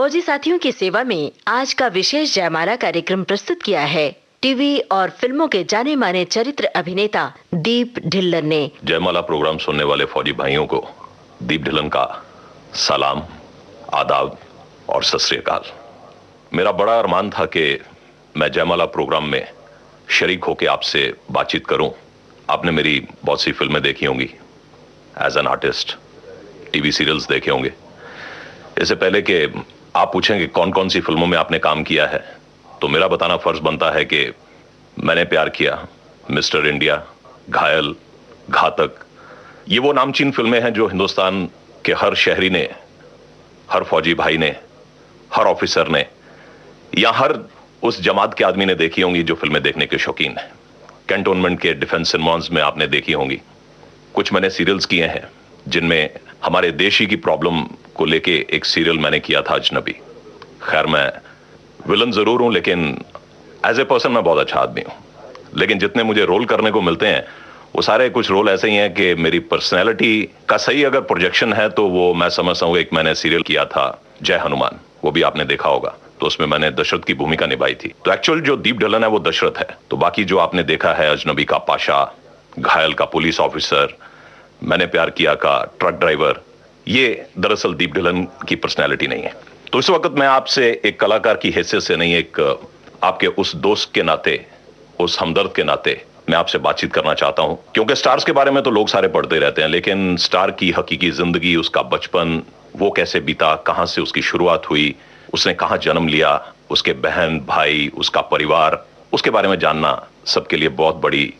फौजी साथियों की सेवा में आज का विशेष जयमाला कार्यक्रम प्रस्तुत किया है टीवी और फिल्मों के जाने माने चरित्र अभिनेता दीप ढिल्लन ने। जयमाला प्रोग्राम सुनने वाले फौजी भाइयों को दीप ढिल्लन का सलाम, आदाब और सत श्री अकाल। मेरा बड़ा अरमान था कि मैं जयमाला प्रोग्राम में शरीक होकर आपसे बातचीत करूं। आपने मेरी बहुत सी फिल्में देखी होंगी, as an artist TV serials देखे होंगे। इससे पहले कि आप पूछें कि कौन कौन सी फिल्मों में आपने काम किया है, तो मेरा बताना फर्ज बनता है कि मैंने प्यार किया, मिस्टर इंडिया, घायल, घातक, ये वो नामचीन फिल्में हैं जो हिंदुस्तान के हर शहरी ने, हर फौजी भाई ने, हर ऑफिसर ने या हर उस जमात के आदमी ने देखी होंगी जो फिल्में देखने के शौकीन है। कैंटोनमेंट के डिफेंस सिनेमास में आपने देखी होंगी। कुछ मैंने सीरियल्स किए हैं जिनमें हमारे देश ही की प्रॉब्लम को लेके एक सीरियल मैंने किया था, अजनबी। खैर, मैं विलन जरूर हूं, लेकिन एज ए पर्सन मैं बहुत अच्छा आदमी हूं। लेकिन जितने मुझे रोल करने को मिलते हैं वो सारे कुछ रोल ऐसे ही हैं कि मेरी पर्सनैलिटी का सही अगर प्रोजेक्शन है तो वो मैं समझता हूं। एक मैंने सीरियल किया था जय हनुमान, वो भी आपने देखा होगा, तो उसमें मैंने दशरथ की भूमिका निभाई थी। तो एक्चुअल जो दीप ढिल्लन है वो दशरथ है। तो बाकी जो आपने देखा है, अजनबी का पाशा, घायल का पुलिस ऑफिसर, मैंने प्यार किया का ट्रक ड्राइवर, ये दरअसल दीप ढिल्लन की पर्सनैलिटी नहीं है। तो इस वक्त मैं आपसे एक कलाकार की हैसियत से नहीं, एक आपके उस दोस्त के नाते, उस हमदर्द के नाते मैं आपसे बातचीत करना चाहता हूं। क्योंकि स्टार्स के बारे में तो लोग सारे पढ़ते रहते हैं, लेकिन स्टार की हकीकी जिंदगी, उसका बचपन, वो कैसे बीता, कहां से उसकी शुरुआत हुई, उसने कहां जन्म लिया, उसके बहन भाई, उसका परिवार, उसके बारे में जानना सबके लिए बहुत बड़ी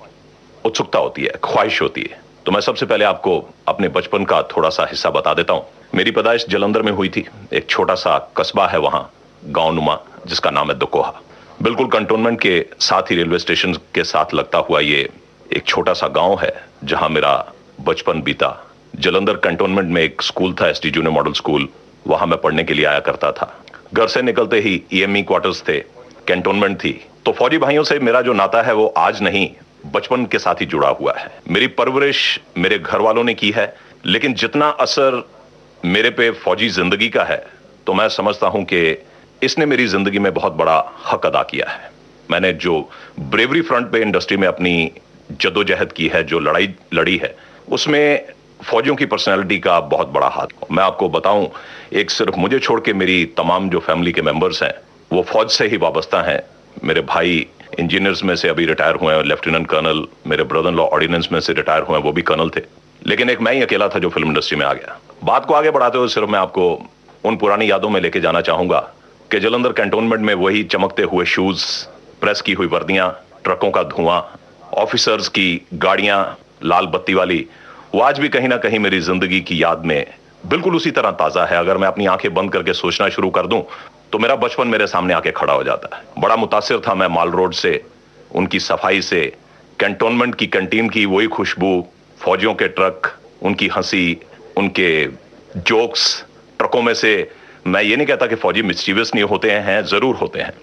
उत्सुकता होती है, ख्वाहिश होती है। तो मैं सबसे पहले आपको अपने बचपन का थोड़ा सा हिस्सा बता देता हूं। मेरी पैदाइश जलंधर में हुई थी। एक छोटा सा कस्बा है वहां, गांव नुमा, जिसका नाम है दुकोहा। बिल्कुल कंटोनमेंट के साथ ही, रेलवे स्टेशन के साथ लगता हुआ ये एक छोटा सा गांव है जहां मेरा बचपन बीता। जलंधर कंटोनमेंट में एक स्कूल था, एसटी जूनियर मॉडल स्कूल, वहां मैं पढ़ने के लिए आया करता था। घर से निकलते ही ईएमई क्वार्टर्स थे, कैंटोनमेंट थी। तो फौजी भाइयों से मेरा जो नाता है वो आज नहीं, बचपन के साथ ही जुड़ा हुआ है। मेरी परवरिश मेरे घर वालों ने की है, लेकिन जितना असर मेरे पे फौजी जिंदगी का है, तो मैं समझता हूं कि इसने मेरी जिंदगी में बहुत बड़ा हक अदा किया है। मैंने जो ब्रेवरी फ्रंट पे इंडस्ट्री में अपनी जद्दोजहद की है, जो लड़ाई लड़ी है, उसमें फौजियों की पर्सनैलिटी का बहुत बड़ा हाथ। मैं आपको बताऊं, एक सिर्फ मुझे छोड़ के मेरी तमाम जो फैमिली के मेंबर्स हैं वो फौज से ही वाबस्ता हैं। मेरे भाई इंजीनियर्स में से अभी रिटायर हुए हैं, लेफ्टिनेंट कर्नल। मेरे ब्रदर इन लॉ ऑर्डिनेंस में से रिटायर हुए हैं, वो भी कर्नल थे। लेकिन एक मैं ही अकेला था जो फिल्म इंडस्ट्री में आ गया। बात को आगे बढ़ाते हुए सिर्फ मैं आपको उन पुरानी यादों में लेके जाना चाहूंगा कि जलंधर कैंटोनमेंट में वही चमकते हुए शूज, प्रेस की हुई वर्दियां, ट्रकों का धुआं, ऑफिसर्स की गाड़ियां लाल बत्ती वाली, वो आज भी कहीं ना कहीं मेरी जिंदगी की याद में बिल्कुल उसी तरह ताजा है। अगर मैं अपनी आंखें बंद करके सोचना शुरू कर दूं तो मेरा बचपन मेरे सामने आके खड़ा हो जाता है। बड़ा मुतासिर था मैं माल रोड से, उनकी सफाई से, कैंटोनमेंट की कैंटीन की वही खुशबू, फौजियों के ट्रक, उनकी हंसी, उनके जोक्स। ट्रकों में से मैं ये नहीं कहता कि फौजी मिस्चीवियस नहीं होते हैं, जरूर होते हैं।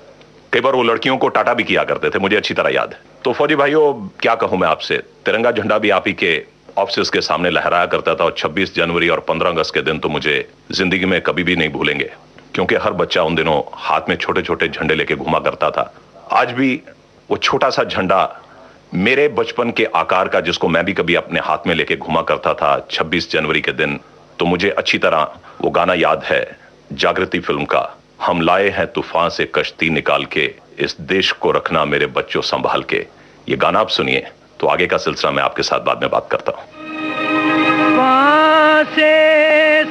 कई बार वो लड़कियों को टाटा भी किया करते थे, मुझे अच्छी तरह याद है। तो फौजी भाइयों, क्या कहूं मैं आपसे, तिरंगा झंडा भी आप ही के ऑफिस के सामने लहराया करता था। और 26 जनवरी और 15 अगस्त के दिन तो मुझे जिंदगी में कभी भी नहीं भूलेंगे, क्योंकि हर बच्चा उन दिनों हाथ में छोटे छोटे झंडे लेके घुमा करता था। आज भी वो छोटा सा झंडा मेरे बचपन के आकार का, जिसको मैं भी कभी अपने हाथ में लेके घुमा करता था 26 जनवरी के दिन, तो मुझे अच्छी तरह वो गाना याद है जागृति फिल्म का, हम लाए हैं तूफान से कश्ती निकाल के, इस देश को रखना मेरे बच्चों संभाल के। ये गाना आप सुनिए, तो आगे का सिलसिला मैं आपके साथ बाद में बात करता हूं। वहां से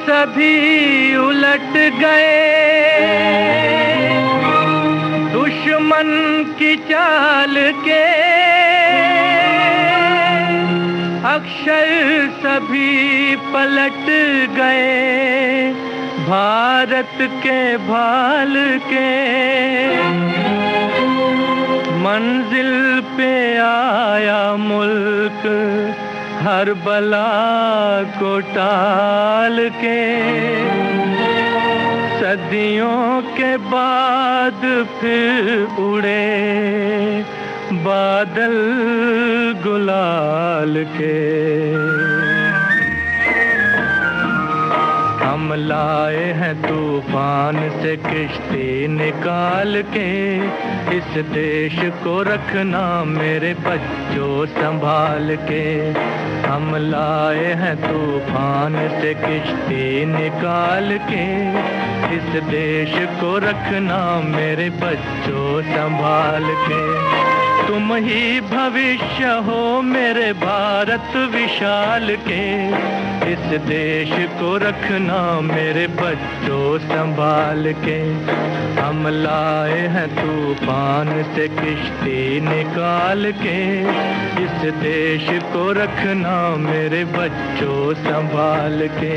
सभी उलट गए दुश्मन की चाल के, अक्षर सभी पलट गए भारत के भाल के। मंजिल पे आया मुल्क हर बला को टाल के, सदियों के बाद फिर उड़े बादल गुलाल के। हम हम लाए हैं तूफान से किश्ती निकाल के, इस देश को रखना मेरे बच्चों संभाल के। हम लाए हैं तूफान से किश्ती निकाल के, इस देश को रखना मेरे बच्चों संभाल के। तुम ही भविष्य हो मेरे भारत विशाल के, इस देश को रखना मेरे बच्चों संभाल के। हम लाए हैं तूफान से किश्ती निकाल के, इस देश को रखना मेरे बच्चों संभाल के।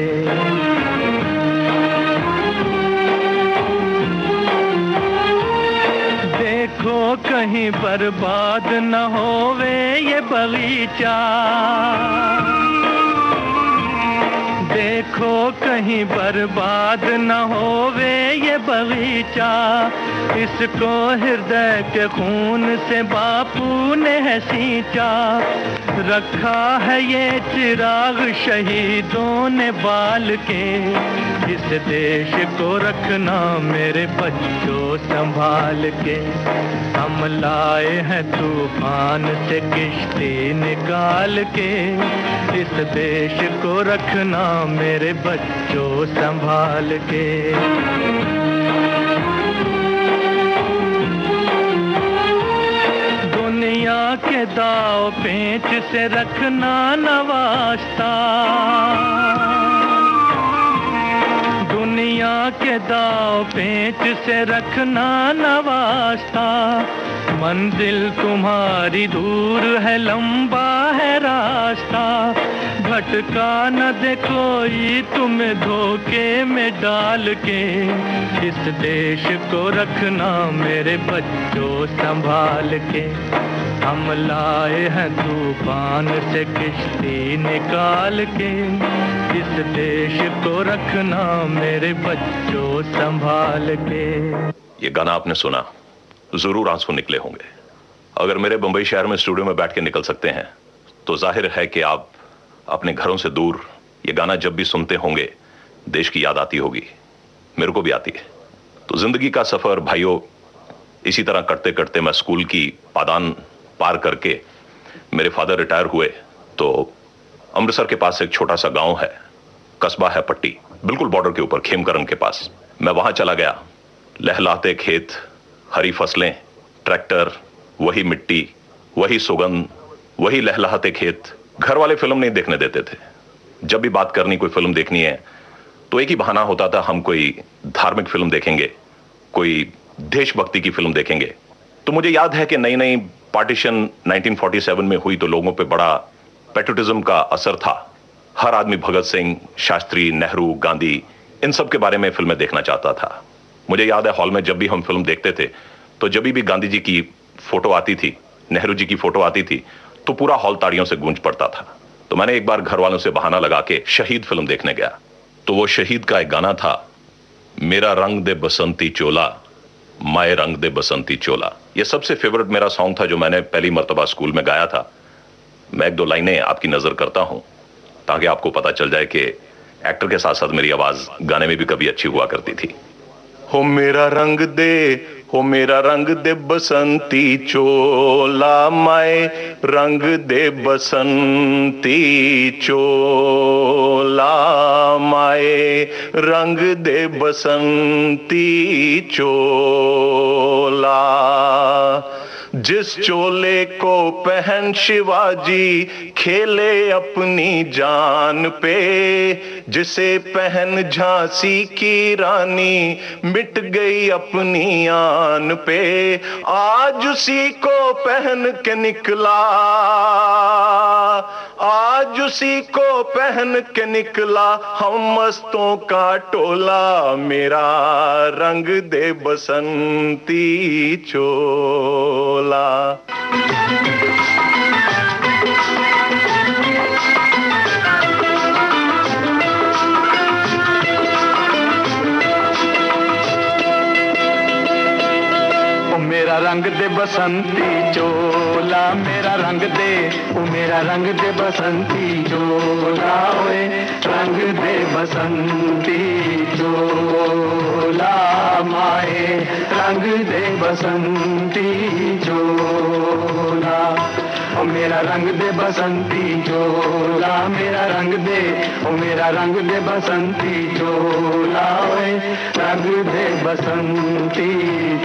देखो कहीं बर्बाद न होवे ये बगीचा, देखो कहीं बर्बाद न होवे ये बगीचा, इसको हृदय के खून से बापू ने है सींचा। रखा है ये चिराग शहीदों ने बाल के, इस देश को रखना मेरे बच्चों संभाल के। हम लाए हैं तूफान से किश्ती निकाल के, इस देश को रखना मेरे बच्चों संभाल के। दुनिया के दाव पेंच से रखना न वास्ता, दुनिया के दाव पेंच से रखना न वास्ता। मंजिल तुम्हारी दूर है, लंबा है रास्ता, भटका न दे कोई तुम्हें धोखे में डाल के, इस देश को रखना मेरे बच्चों संभाल के। हम लाए हैं तूफान से किश्ती निकाल के, इस देश को रखना मेरे बच्चों संभाल के। ये गाना आपने सुना, जरूर आंसू निकले होंगे। अगर मेरे बंबई शहर में स्टूडियो में बैठ के निकल सकते हैं तो जाहिर है कि आप अपने घरों से दूर ये गाना जब भी सुनते होंगे देश की याद आती होगी। मेरे को भी आती है। तो जिंदगी का सफर भाइयों इसी तरह करते करते मैं स्कूल की पादान पार करके, मेरे फादर रिटायर हुए तो अमृतसर के पास एक छोटा सा गांव है, कस्बा है पट्टी, बिल्कुल बॉर्डर के ऊपर खेमकरन के पास। मैं वहां चला गया। लहलाते खेत, हरी फसलें, ट्रैक्टर, वही मिट्टी, वही सुगंध, वही लहलाते खेत। घर वाले फिल्म नहीं देखने देते थे। जब भी बात करनी, कोई फिल्म देखनी है तो एक ही बहाना होता था, हम कोई धार्मिक फिल्म देखेंगे, कोई देशभक्ति की फिल्म देखेंगे। तो मुझे याद है कि नई नई पार्टीशन 1947 में हुई तो लोगों पे बड़ा पैट्रियटिज्म का असर था। हर आदमी भगत सिंह, शास्त्री, नेहरू, गांधी, इन सब के बारे में फिल्में देखना चाहता था। मुझे याद है हॉल में जब भी हम फिल्म देखते थे तो जब भी गांधी जी की फोटो आती थी, नेहरू जी की फोटो आती थी तो पूरा हॉल ताड़ियों से गूंज पड़ता था। तो मैंने एक बार घर वालों से बहाना लगा के शहीद फिल्म देखने गया। तो वो शहीद का एक गाना था, मेरा रंग दे बसंती चोला, माए रंग दे बसंती चोला। ये सबसे फेवरेट मेरा सॉन्ग था जो मैंने पहली मर्तबा स्कूल में गाया था। मैं एक दो लाइनें आपकी नजर करता हूं ताकि आपको पता चल जाए कि एक्टर के साथ साथ मेरी आवाज गाने में भी कभी अच्छी हुआ करती थी। हो मेरा रंग दे, हो मेरा रंग दे बसंती चोला, माए रंग दे बसंती चोला, माए रंग दे बसंती चोला। जिस चोले को पहन शिवाजी खेले अपनी जान पे, जिसे पहन झांसी की रानी मिट गई अपनी आन पे। आज उसी को पहन के निकला, आज उसी को पहन के निकला हम मस्तों का टोला, मेरा रंग दे बसंती चोला। मेरा रंग दे बसंती चोला, मेरा रंग दे, ओ मेरा रंग दे बसंती चोला, ओए रंग दे बसंती रंग दे बसंती चोला, ओ मेरा रंग दे बसंती चोला, मेरा रंग दे, ओ मेरा रंग दे बसंती चोला, ओए रंग दे बसंती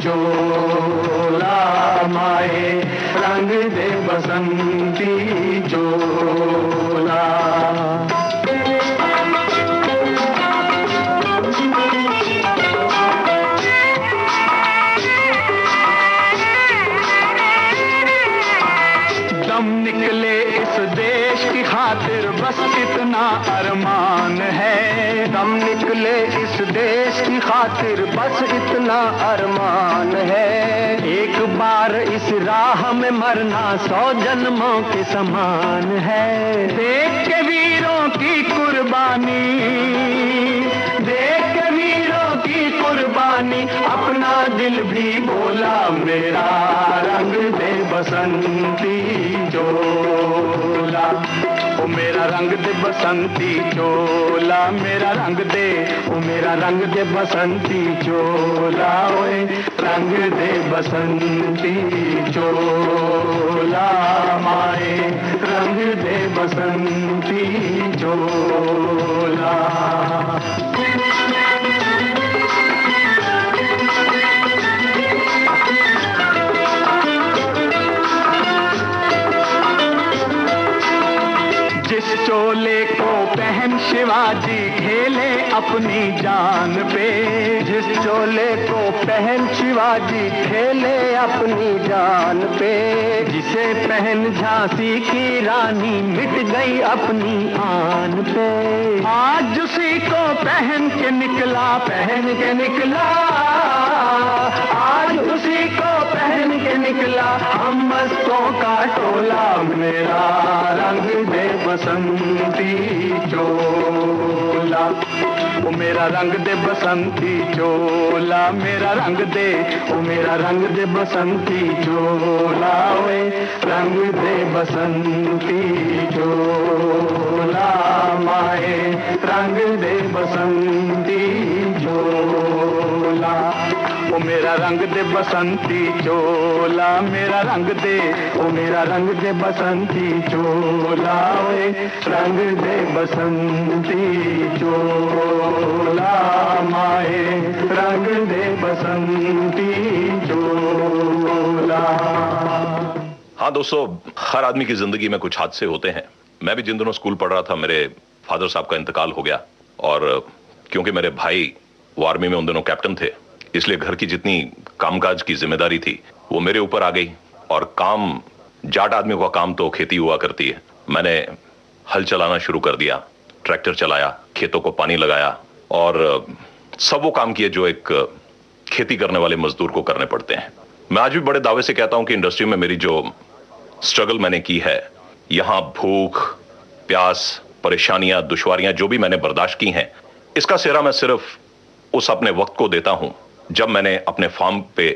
चोला, माए रंग दे बसंती चोला। दम निकले इस देश की खातिर बस इतना अरमान है, दम निकले इस देश की खातिर बस इतना अरमान है, एक बार इस राह में मरना 100 जन्मों के समान है। देख के वीरों की कुर्बानी, देख के वीरों की कुर्बानी, अपना दिल भी बोला मेरा रंग दे बसंती चोला, ओ मेरा रंग दे बसंती चोला, मेरा रंग दे, ओ मेरा रंग दे बसंती चोला, ओए रंग दे बसंती चोला, माए रंग दे बसंती चोला। जिस चोले को पहन शिवाजी खेले अपनी जान पे, जिस चोले को पहन शिवाजी खेले अपनी जान पे, जिसे पहन झांसी की रानी मिट गई अपनी आन पे, आज उसी को पहन के निकला, पहन के निकला, आज उसी को पहन के निकला हम मस्तों का टोला, मेरा रंग दे बसंती चोला, ओ मेरा रंग दे बसंती चोला, मेरा रंग दे, ओ मेरा रंग दे बसंती चोला, ओए रंग दे बसंती चोला, माए रंग दे बसंती चोला, ओ मेरा रंग दे बसंती चोला, मेरा रंग दे, ओ मेरा रंग दे बसंती चोला, ओए रंग दे बसंती चोला, माए रंग दे बसंती चोला। हाँ दोस्तों, हर आदमी की जिंदगी में कुछ हादसे होते हैं। मैं भी जिन दिनों स्कूल पढ़ रहा था, मेरे फादर साहब का इंतकाल हो गया, और क्योंकि मेरे भाई वो आर्मी में उन दिनों कैप्टन थे, इसलिए घर की जितनी कामकाज की जिम्मेदारी थी वो मेरे ऊपर आ गई। और काम, जाट आदमियों का काम तो खेती हुआ करती है। मैंने हल चलाना शुरू कर दिया, ट्रैक्टर चलाया, खेतों को पानी लगाया, और सब वो काम किए जो एक खेती करने वाले मजदूर को करने पड़ते हैं। मैं आज भी बड़े दावे से कहता हूं कि इंडस्ट्री में मेरी जो स्ट्रगल मैंने की है, यहां भूख, प्यास, परेशानियां, दुश्वारियां जो भी मैंने बर्दाश्त की हैं, इसका सेहरा मैं सिर्फ उस अपने वक्त को देता हूं जब मैंने अपने फार्म पे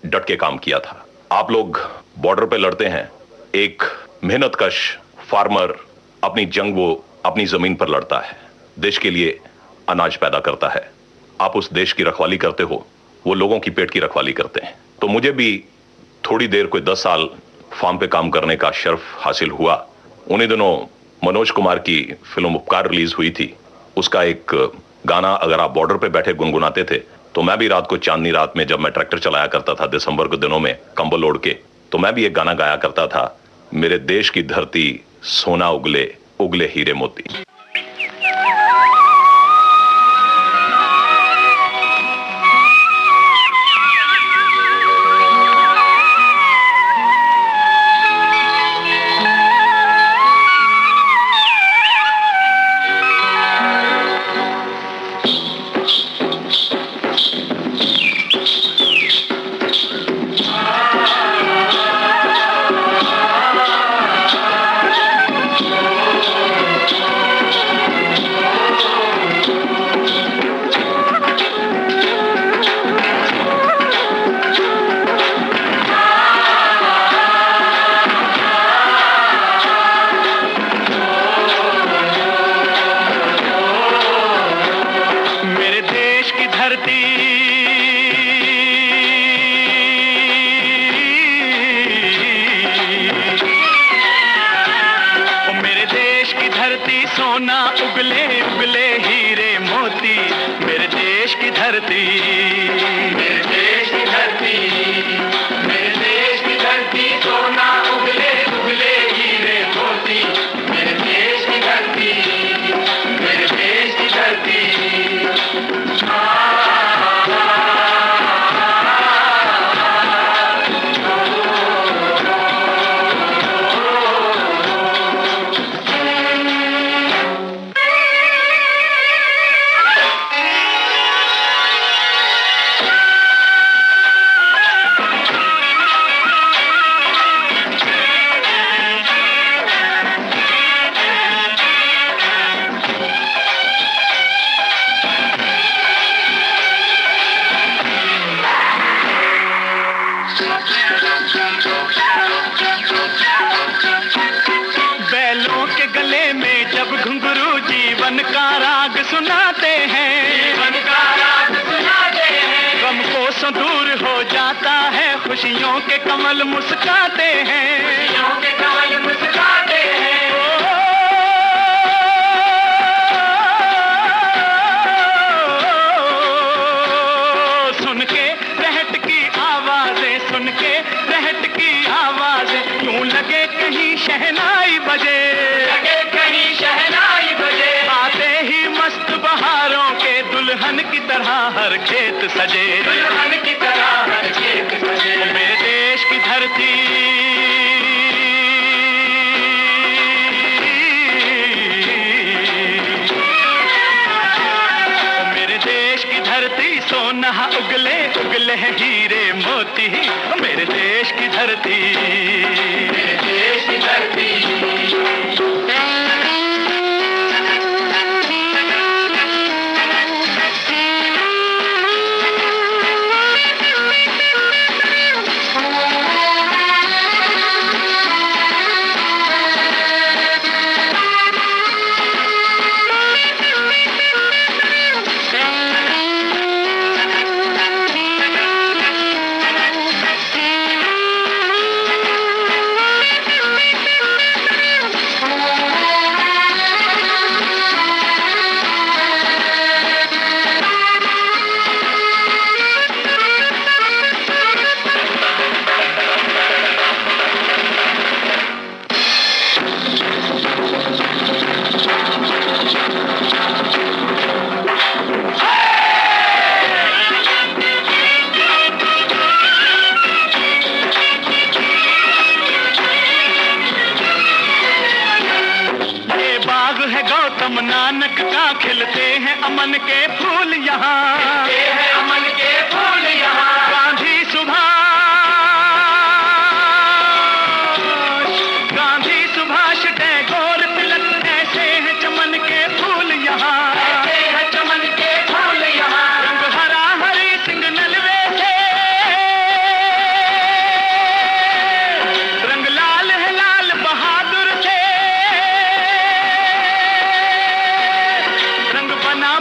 डट के काम किया था। आप लोग बॉर्डर पे लड़ते हैं, एक मेहनतकश फार्मर अपनी जंग वो अपनी जमीन पर लड़ता है, देश के लिए अनाज पैदा करता है। आप उस देश की रखवाली करते हो, वो लोगों की पेट की रखवाली करते हैं। तो मुझे भी थोड़ी देर, कोई 10 साल फार्म पे काम करने का शर्फ हासिल हुआ। उन्हीं दिनों मनोज कुमार की फिल्म उपकार रिलीज हुई थी। उसका एक गाना अगर आप बॉर्डर पे बैठे गुनगुनाते थे, तो मैं भी रात को चांदनी रात में, जब मैं ट्रैक्टर चलाया करता था दिसंबर के दिनों में कंबल ओढ़ के, तो मैं भी एक गाना गाया करता था, मेरे देश की धरती सोना उगले, उगले हीरे मोती। उगले हीरे मोती, मेरे देश की धरती, मेरे देश की धरती, मेरे देश की धरती, सोना उगले उगले हीरे मोती, मेरे देश की धरती, मेरे देश की धरती। बैलों के गले में जब घुंघरू जीवन का राग सुनाते हैं, जीवन का राग सुनाते हैं, गम कोसों दूर हो जाता है, खुशियों के कमल मुस्काते हैं, खुशियों के कमल मुस्काते हैं। सुन के रहट की आवाजें, सुन के रहट की आवाजें, यूं लगे कहीं शहनाई बजे, लगे कहीं शहनाई बजे, आते ही मस्त बहारों के दुल्हन की तरह हर खेत सजे, दुल्हन की तरह हर खेत सजे। मेरे देश की धरती, मेरे देश की धरती, सोना उगले उगले हीरे मोती, मेरे देश की धरती, मेरे देश की धरती। गौतम नानक का, खिलते हैं अमन के फूल यहाँ, खिलते हैं अमन के फूल यहाँ। गांधी सुभाष, गांधी सुभाष टैगोर तिलक, ऐसे हैं चमन के फूल यहाँ, ऐसे हैं चमन के फूल यहाँ। रंग हरा हरी सिंह नलवे से, रंग लाल है लाल बहादुर से,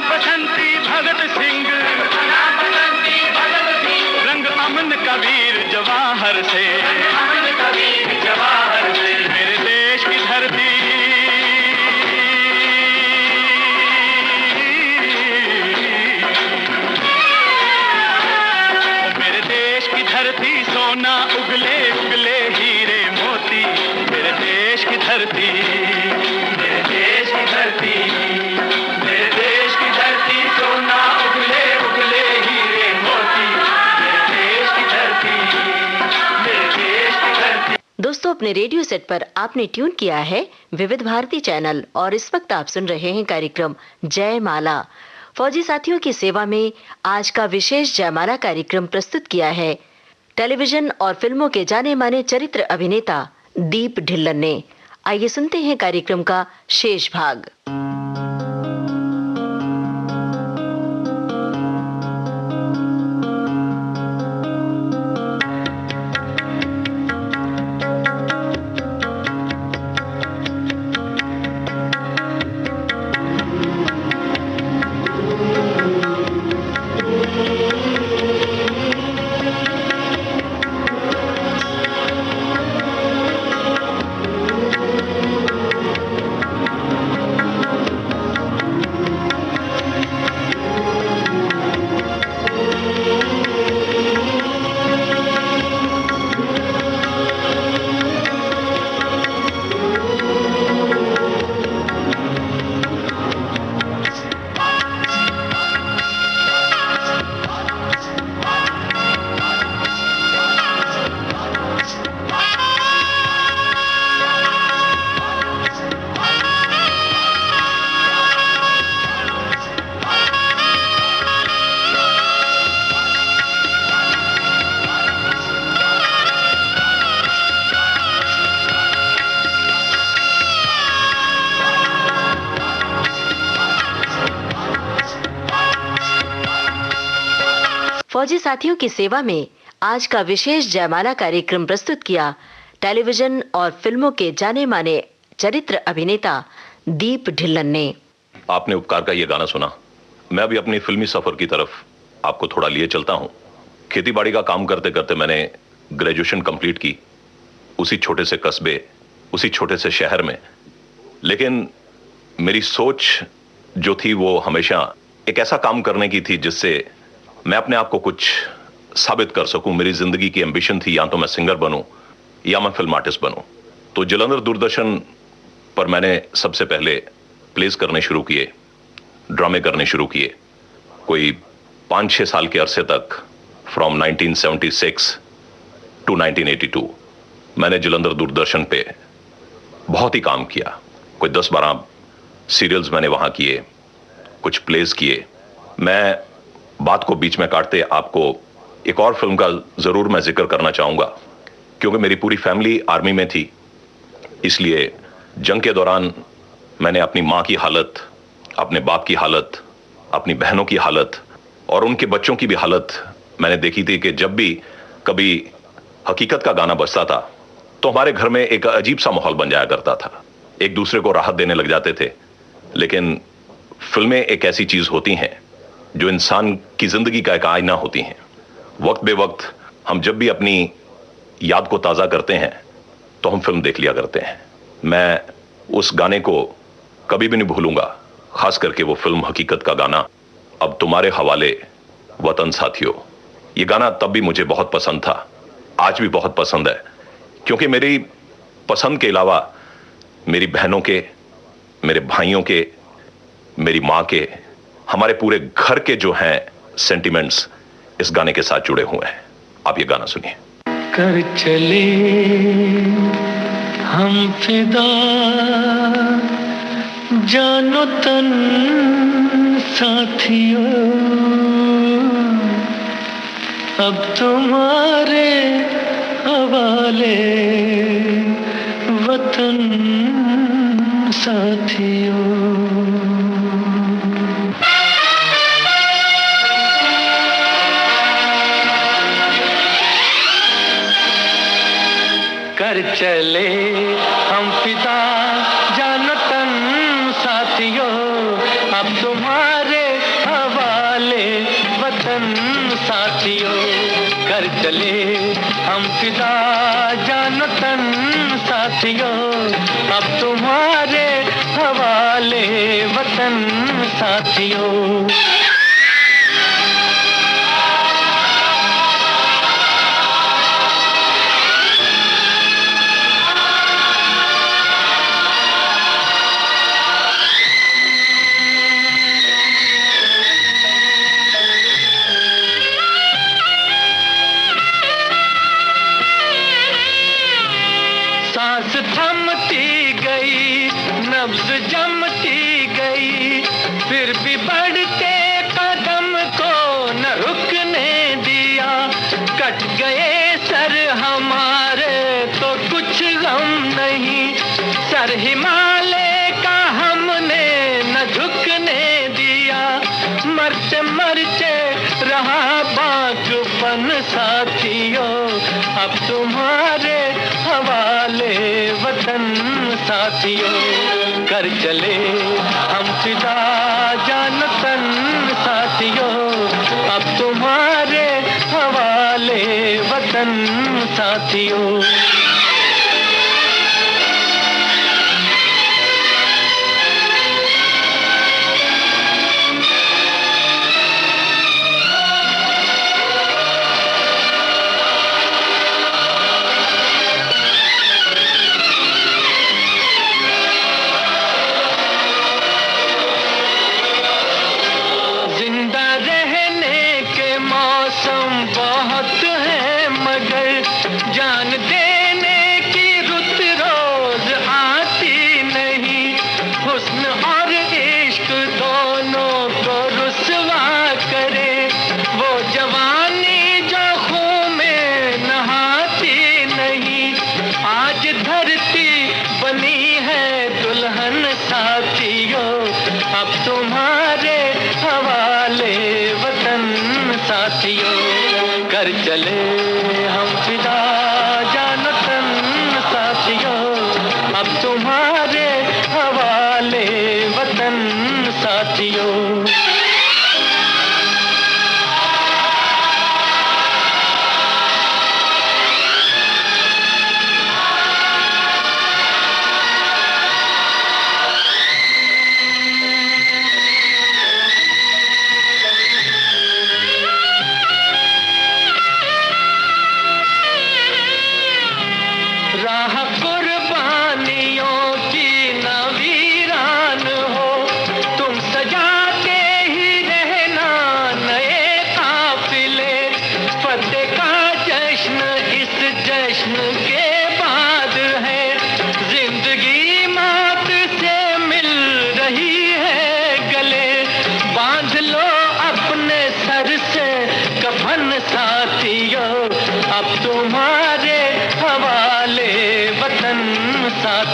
बसंती भगत सिंह, रंग अमन कबीर जवाहर से, अमन कबीर जवाहर से। मेरे देश की धरती, मेरे देश की धरती, सोना उगले उगले हीरे मोती, मेरे देश की धरती, मेरे देश की धरती, मेरे देश की धरती, सोना उगले उगले हीरे मोती, मेरे देश की धरती, मेरे देश की धरती। दोस्तों, अपने रेडियो सेट पर आपने ट्यून किया है विविध भारती चैनल और इस वक्त आप सुन रहे हैं कार्यक्रम जयमाला। फौजी साथियों की सेवा में आज का विशेष जयमाला कार्यक्रम प्रस्तुत किया है टेलीविजन और फिल्मों के जाने माने चरित्र अभिनेता दीप ढिल्लन ने। आइए सुनते हैं कार्यक्रम का शेष भाग। फौजी साथियों की सेवा में आज का विशेष जयमाला कार्यक्रम प्रस्तुत किया टेलीविजन और फिल्मों के जाने माने चरित्र अभिनेता दीप ढिल्लन ने। आपने उपकार का यह गाना सुना। मैं अभी अपनी फिल्मी सफर की तरफ आपको थोड़ा लिए चलता हूं। खेतीबाड़ी का काम करते करते मैंने ग्रेजुएशन कंप्लीट की उसी छोटे से कस्बे, उसी छोटे से शहर में। लेकिन मेरी सोच जो थी वो हमेशा एक ऐसा काम करने की थी जिससे मैं अपने आप को कुछ साबित कर सकूं। मेरी जिंदगी की एम्बिशन थी या तो मैं सिंगर बनूं या मैं फिल्म आर्टिस्ट बनूं। तो जलंधर दूरदर्शन पर मैंने सबसे पहले प्लेस करने शुरू किए, ड्रामे करने शुरू किए। कोई 5-6 साल के अरसे तक फ्रॉम 1976 टू 1982 मैंने जलंधर दूरदर्शन पे बहुत ही काम किया। कोई 10-12 सीरियल्स मैंने वहां किए, कुछ प्लेस किए। मैं बात को बीच में काटते आपको एक और फिल्म का जरूर मैं जिक्र करना चाहूंगा, क्योंकि मेरी पूरी फैमिली आर्मी में थी। इसलिए जंग के दौरान मैंने अपनी मां की हालत, अपने बाप की हालत, अपनी बहनों की हालत और उनके बच्चों की भी हालत मैंने देखी थी कि जब भी कभी हकीकत का गाना बजता था तो हमारे घर में एक अजीब सा माहौल बन जाया करता था। एक दूसरे को राहत देने लग जाते थे। लेकिन फिल्में एक ऐसी चीज होती हैं जो इंसान की जिंदगी का एक आईना होती हैं। वक्त बे वक्त हम जब भी अपनी याद को ताजा करते हैं तो हम फिल्म देख लिया करते हैं। मैं उस गाने को कभी भी नहीं भूलूंगा, खास करके वो फिल्म हकीकत का गाना, अब तुम्हारे हवाले वतन साथियों। ये गाना तब भी मुझे बहुत पसंद था, आज भी बहुत पसंद है, क्योंकि मेरी पसंद के अलावा मेरी बहनों के, मेरे भाइयों के, मेरी मां के, हमारे पूरे घर के जो हैं सेंटिमेंट्स इस गाने के साथ जुड़े हुए हैं। आप ये गाना सुनिए। कर चले हम फिदा जानो तन साथियों, अब तुम्हारे हवाले वतन साथियों। कर चले हम फिदा जानो तन साथियों, अब तुम्हारे हवाले वतन साथियों। कर चले हम फिदा जानो तन साथियों, अब तुम्हारे हवाले वतन साथियों। सांस थमती गई, नब्ज जमती गई, फिर भी बढ़ते कदम को न रुकने दिया। कट गए सर हमारे तो कुछ गम नहीं, सर हिमालय का हमने न झुकने दिया। मरते मरते रहा बागपन साथियों, अब तुम्हारे हवाले वतन साथियों। कर चले हम फिदा जान तन साथियों, अब तुम्हारे हवाले वतन साथियों। जान दे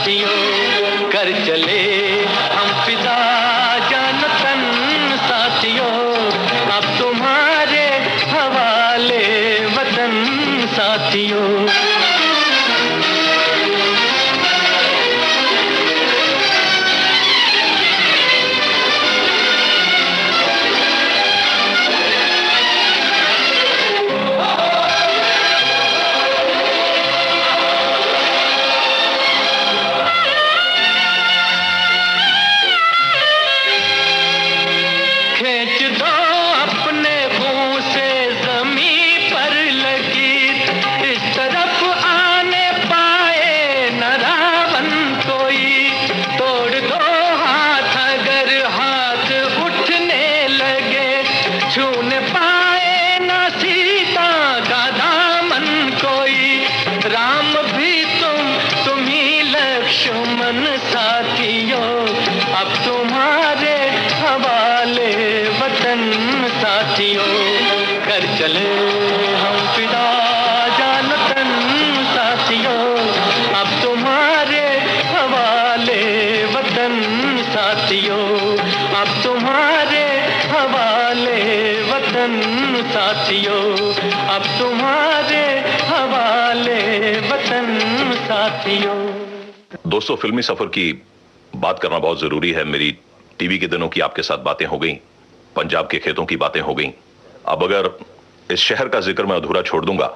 साथियों, कर चले हम फिदा जान तन साथियों, अब तुम्हारे हवाले वतन साथियों। साथियों, अब तुम्हारे हवाले वतन साथियों। दोस्तों, फिल्मी सफर की बात करना बहुत जरूरी है। मेरी टीवी के दिनों की आपके साथ बातें हो गई, पंजाब के खेतों की बातें हो गई। अब अगर इस शहर का जिक्र मैं अधूरा छोड़ दूंगा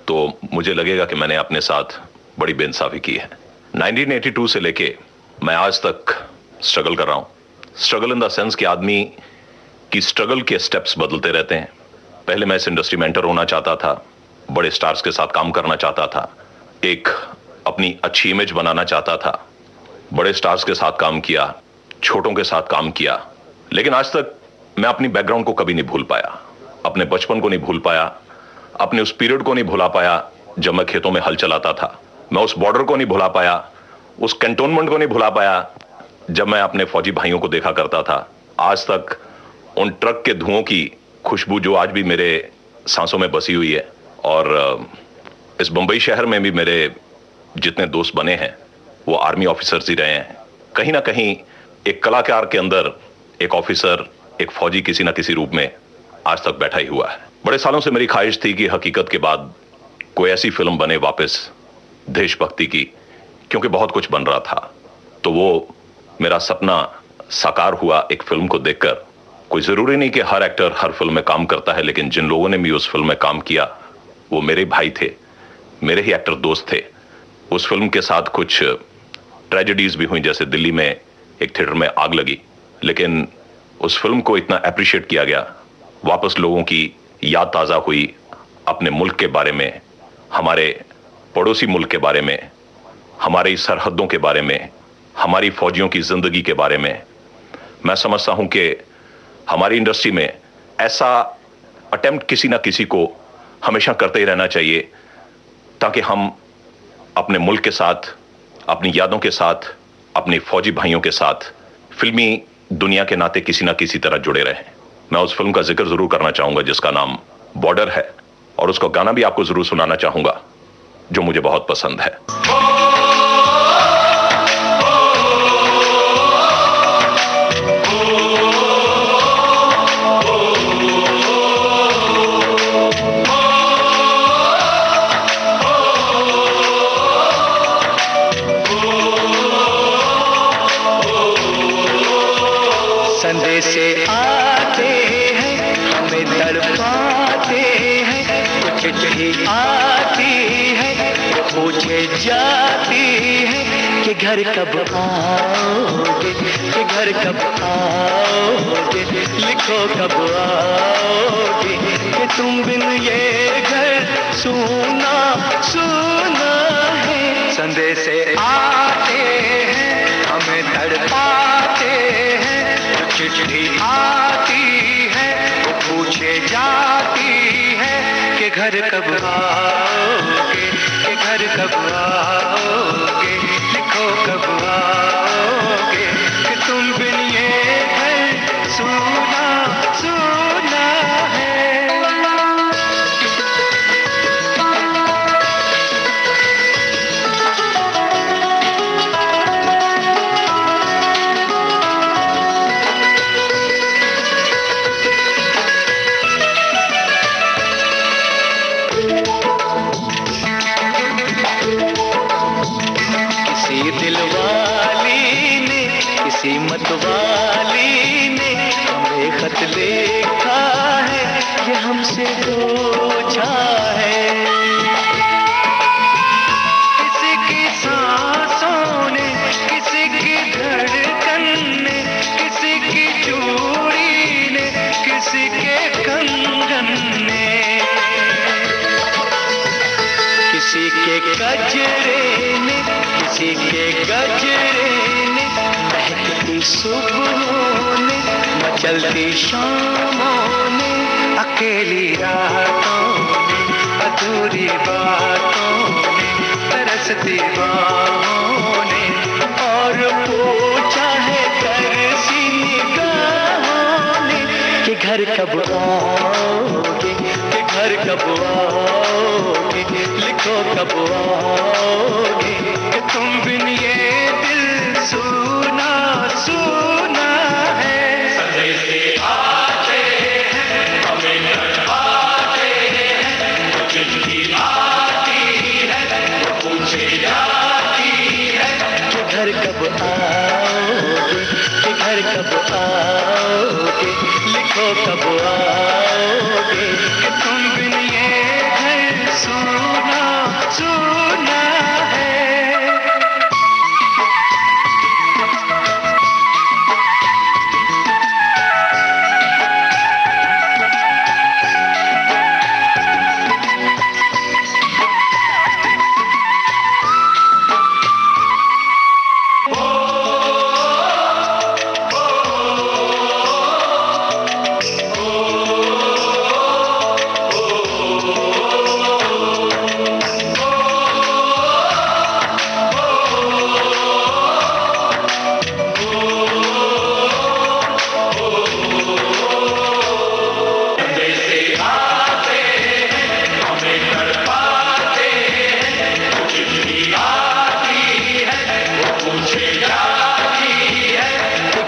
तो मुझे लगेगा कि मैंने अपने साथ बड़ी बेइंसाफी की है। 1982 से लेके मैं आज तक स्ट्रगल कर रहा हूं। स्ट्रगल इन द सेंस कि आदमी की स्ट्रगल के स्टेप्स बदलते रहते हैं। पहले मैं इस इंडस्ट्री में एंटर होना चाहता था, बड़े स्टार्स के साथ काम करना चाहता था, एक अपनी अच्छी इमेज बनाना चाहता था, बड़े स्टार्स के साथ काम किया, छोटों के साथ काम किया, लेकिन आज तक मैं अपनी बैकग्राउंड को कभी नहीं भूल पाया, अपने बचपन को नहीं भूल पाया, अपने उस पीरियड को नहीं भुला पाया जब मैं खेतों में हल चलाता था। मैं उस बॉर्डर को नहीं भुला पाया, उस कैंटोनमेंट को नहीं भुला पाया जब मैं अपने फौजी भाइयों को देखा करता था। आज तक उन ट्रक के धुओं की खुशबू जो आज भी मेरे सांसों में बसी हुई है। और इस बंबई शहर में भी मेरे जितने दोस्त बने हैं वो आर्मी ऑफिसर्स ही रहे हैं। कहीं ना कहीं एक कलाकार के अंदर एक ऑफिसर, एक फौजी किसी ना किसी रूप में आज तक बैठा ही हुआ है। बड़े सालों से मेरी ख्वाहिश थी कि हकीकत के बाद कोई ऐसी फिल्म बने वापस देशभक्ति की, क्योंकि बहुत कुछ बन रहा था। तो वो मेरा सपना साकार हुआ एक फिल्म को देखकर। कोई जरूरी नहीं कि हर एक्टर हर फिल्म में काम करता है, लेकिन जिन लोगों ने भी उस फिल्म में काम किया वो मेरे भाई थे, मेरे ही एक्टर दोस्त थे। उस फिल्म के साथ कुछ ट्रेजेडीज भी हुई, जैसे दिल्ली में एक थिएटर में आग लगी, लेकिन उस फिल्म को इतना अप्रिशिएट किया गया। वापस लोगों की याद ताजा हुई अपने मुल्क के बारे में, हमारे पड़ोसी मुल्क के बारे में, हमारी सरहदों के बारे में, हमारी फौजियों की जिंदगी के बारे में। मैं समझता हूं कि हमारी इंडस्ट्री में ऐसा अटेम्प्ट किसी ना किसी को हमेशा करते ही रहना चाहिए, ताकि हम अपने मुल्क के साथ, अपनी यादों के साथ, अपने फौजी भाइयों के साथ फिल्मी दुनिया के नाते किसी ना किसी तरह जुड़े रहें। मैं उस फिल्म का जिक्र जरूर करना चाहूंगा जिसका नाम बॉर्डर है, और उसका गाना भी आपको जरूर सुनाना चाहूंगा जो मुझे बहुत पसंद है। संदेशे आते हैं, हमें तड़पाते हैं, कुछ चिट्ठी आती है, पूछे जाती है कि घर कब आओगे, कि घर कब आओगे, लिखो कब आओगे, कि तुम बिन ये घर सुना सुना है। संदेशे आते हैं, हमें तड़पाते हैं, चिट्ठी आती है, वो पूछे जाती है कि घर कब आओगे, कि घर कब आओगे, लिखो कब आओगे, कि तुम बिन ये घर सुना सुना है। किसी मतवाली ने हमें खत लिखा है, ये हमसे पूछा है। किसी की सांसों ने, किसी की धड़कन ने, किसी की चूड़ी ने, किसी के कंगन ने, किसी के गजरे ने, किसी के गजरे ने, महकती सुबहों ने, मचलती शामों ने, अकेली रातों ने, अधूरी बातों ने, तरसती बाहों ने, और पूछा है तरसी निगाहों ने कि घर कब आओगे, कि घर कब आओगे, लिखो कब आओगे, कि तुम बिन ये दिल सुना सुना है। संदेश आते हैं, हमें नजर आते हैं, चिट्ठी आती है, पूछी जाती है कि घर कब आओगे, कि घर कब आओगे, लिखो कब आओगे, कि तुम बिन ये घर सुना सुना है।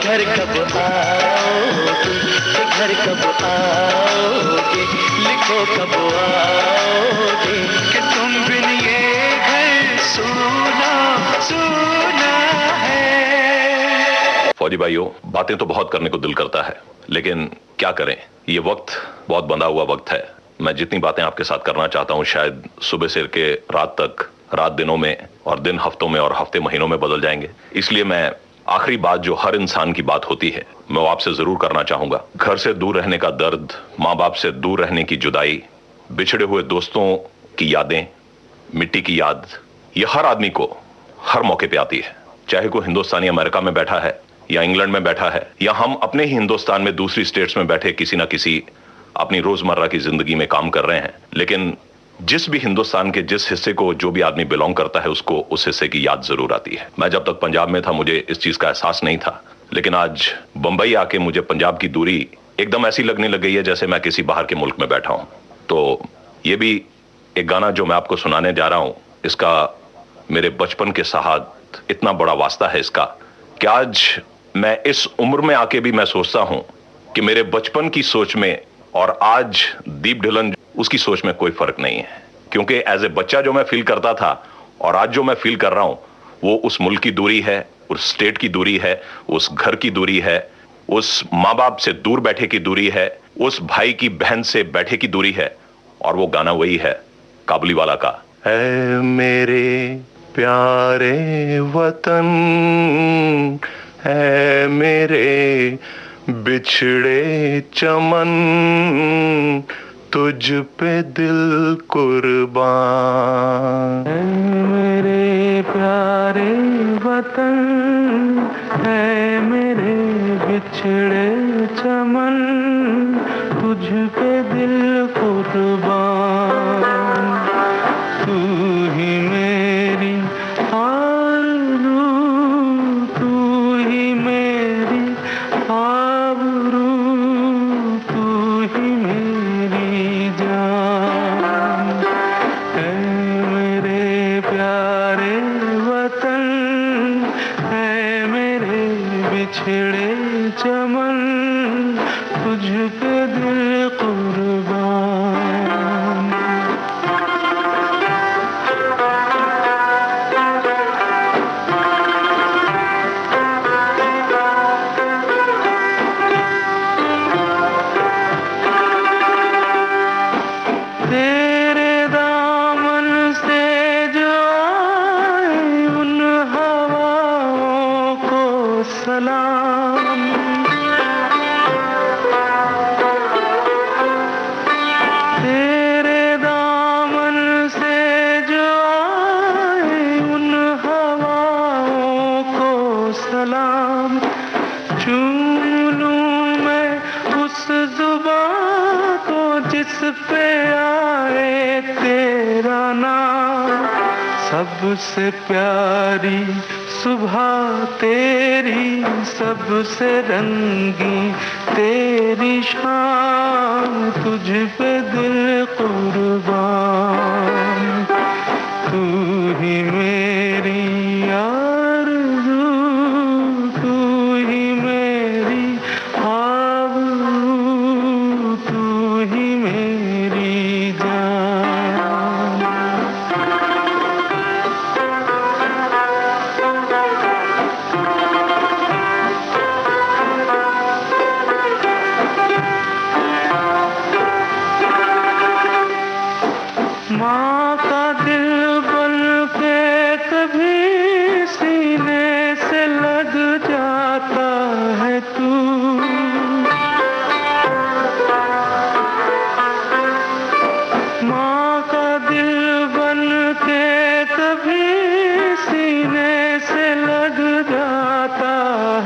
घर कब आओगे, घर कब आओगे, लिखो कब आओगे, कि तुम बिन ये घर सुना सुना है। फौजी भाइयों, बातें तो बहुत करने को दिल करता है, लेकिन क्या करें, ये वक्त बहुत बंधा हुआ वक्त है। मैं जितनी बातें आपके साथ करना चाहता हूं, शायद सुबह से लेके रात तक, रात दिनों में, और दिन हफ्तों में, और हफ्ते महीनों में बदल जाएंगे। इसलिए मैं आखिरी बात, जो हर इंसान की बात होती है, मैं वो आपसे जरूर करना चाहूंगा। घर से दूर रहने का दर्द, माँ बाप से दूर रहने की जुदाई, बिछड़े हुए दोस्तों की यादें, मिट्टी की याद, ये हर आदमी को हर मौके पे आती है। चाहे कोई हिंदुस्तानी अमेरिका में बैठा है, या इंग्लैंड में बैठा है, या हम अपने ही हिंदुस्तान में दूसरी स्टेट्स में बैठे किसी ना किसी अपनी रोजमर्रा की जिंदगी में काम कर रहे हैं। लेकिन जिस भी हिंदुस्तान के जिस हिस्से को जो भी आदमी बिलोंग करता है, उसको उस हिस्से की याद जरूर आती है। मैं जब तक पंजाब में था, मुझे इस चीज का एहसास नहीं था, लेकिन आज बंबई आके मुझे पंजाब की दूरी एकदम ऐसी लगने लग गई है जैसे मैं किसी बाहर के मुल्क में बैठा हूं। तो ये भी एक गाना जो मैं आपको सुनाने जा रहा हूं, इसका मेरे बचपन के साथ इतना बड़ा वास्ता है इसका, कि आज मैं इस उम्र में आके भी मैं सोचता हूं कि मेरे बचपन की सोच में और आज दीप ढिलन उसकी सोच में कोई फर्क नहीं है। क्योंकि एज ए बच्चा जो मैं फील करता था और आज जो मैं फील कर रहा हूं, वो उस मुल्क की दूरी है, उस स्टेट की दूरी है, उस घर की दूरी है, उस माँ बाप से दूर बैठे की दूरी है, उस भाई की बहन से बैठे की दूरी है। और वो गाना वही है काबुली वाला का, ऐ मेरे प्यारे वतन, है मेरे बिछड़े चमन, तुझ पे दिल कुर्बान। है मेरे प्यारे वतन, है मेरे बिछड़े चमन, तुझ पे दिल कुर्बान। तू ही मेरी आरज़ू, तू ही मेरी आबरू, तू ही मेरी जान। है मेरे प्यारे वतन, है मेरे बिछड़े चमन, तुझ पे दिल कुर्बान। सबसे प्यारी सुबह तेरी, सबसे रंगी तेरी शाम, तुझ पे दिल कुर्बान। तू ही मेरी आरज़ू, तू ही मेरी आबरू, तू ही मेरी जान। माँ का दिल बन के कभी सीने से लग जाता है तू, माँ का दिल बन के कभी सीने से लग जाता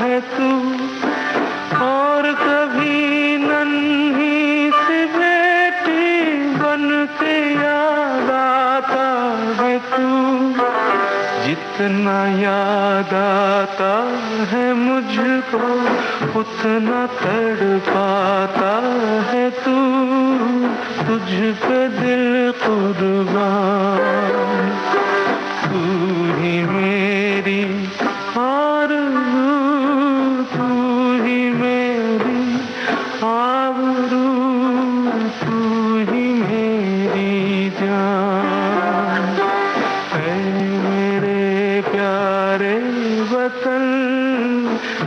है तू, और कभी नन्ही सी बेटी बन के याद आता है तू। जितना याद आता है मुझको, उतना तड़पाता है तू, तुझ पे दिल कुर्बान। तू ही मेरी आरज़ू, तू ही मेरी आबरू, तू ही मेरी जान। है मेरे प्यारे वतन,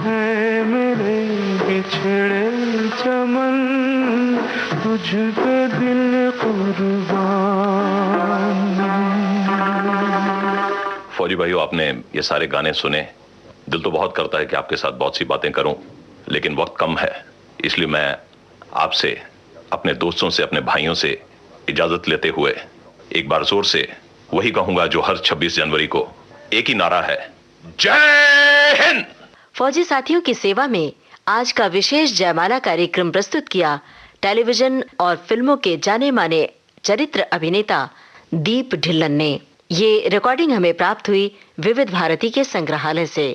है मेरे बिछड़े चमन, तुझ पे दिल कुर्बान। फौजी भाइयों, आपने ये सारे गाने सुने। दिल तो बहुत करता है कि आपके साथ बहुत सी बातें करूं, लेकिन वक्त कम है, इसलिए मैं आपसे, अपने दोस्तों से, अपने भाइयों से इजाजत लेते हुए एक बार जोर से वही कहूंगा जो हर 26 जनवरी को एक ही नारा है, जय हिंद। फौजी साथियों की सेवा में आज का विशेष जयमाला कार्यक्रम प्रस्तुत किया टेलीविजन और फिल्मों के जाने माने चरित्र अभिनेता दीप ढिल्लन ने। ये रिकॉर्डिंग हमें प्राप्त हुई विविध भारती के संग्रहालय से।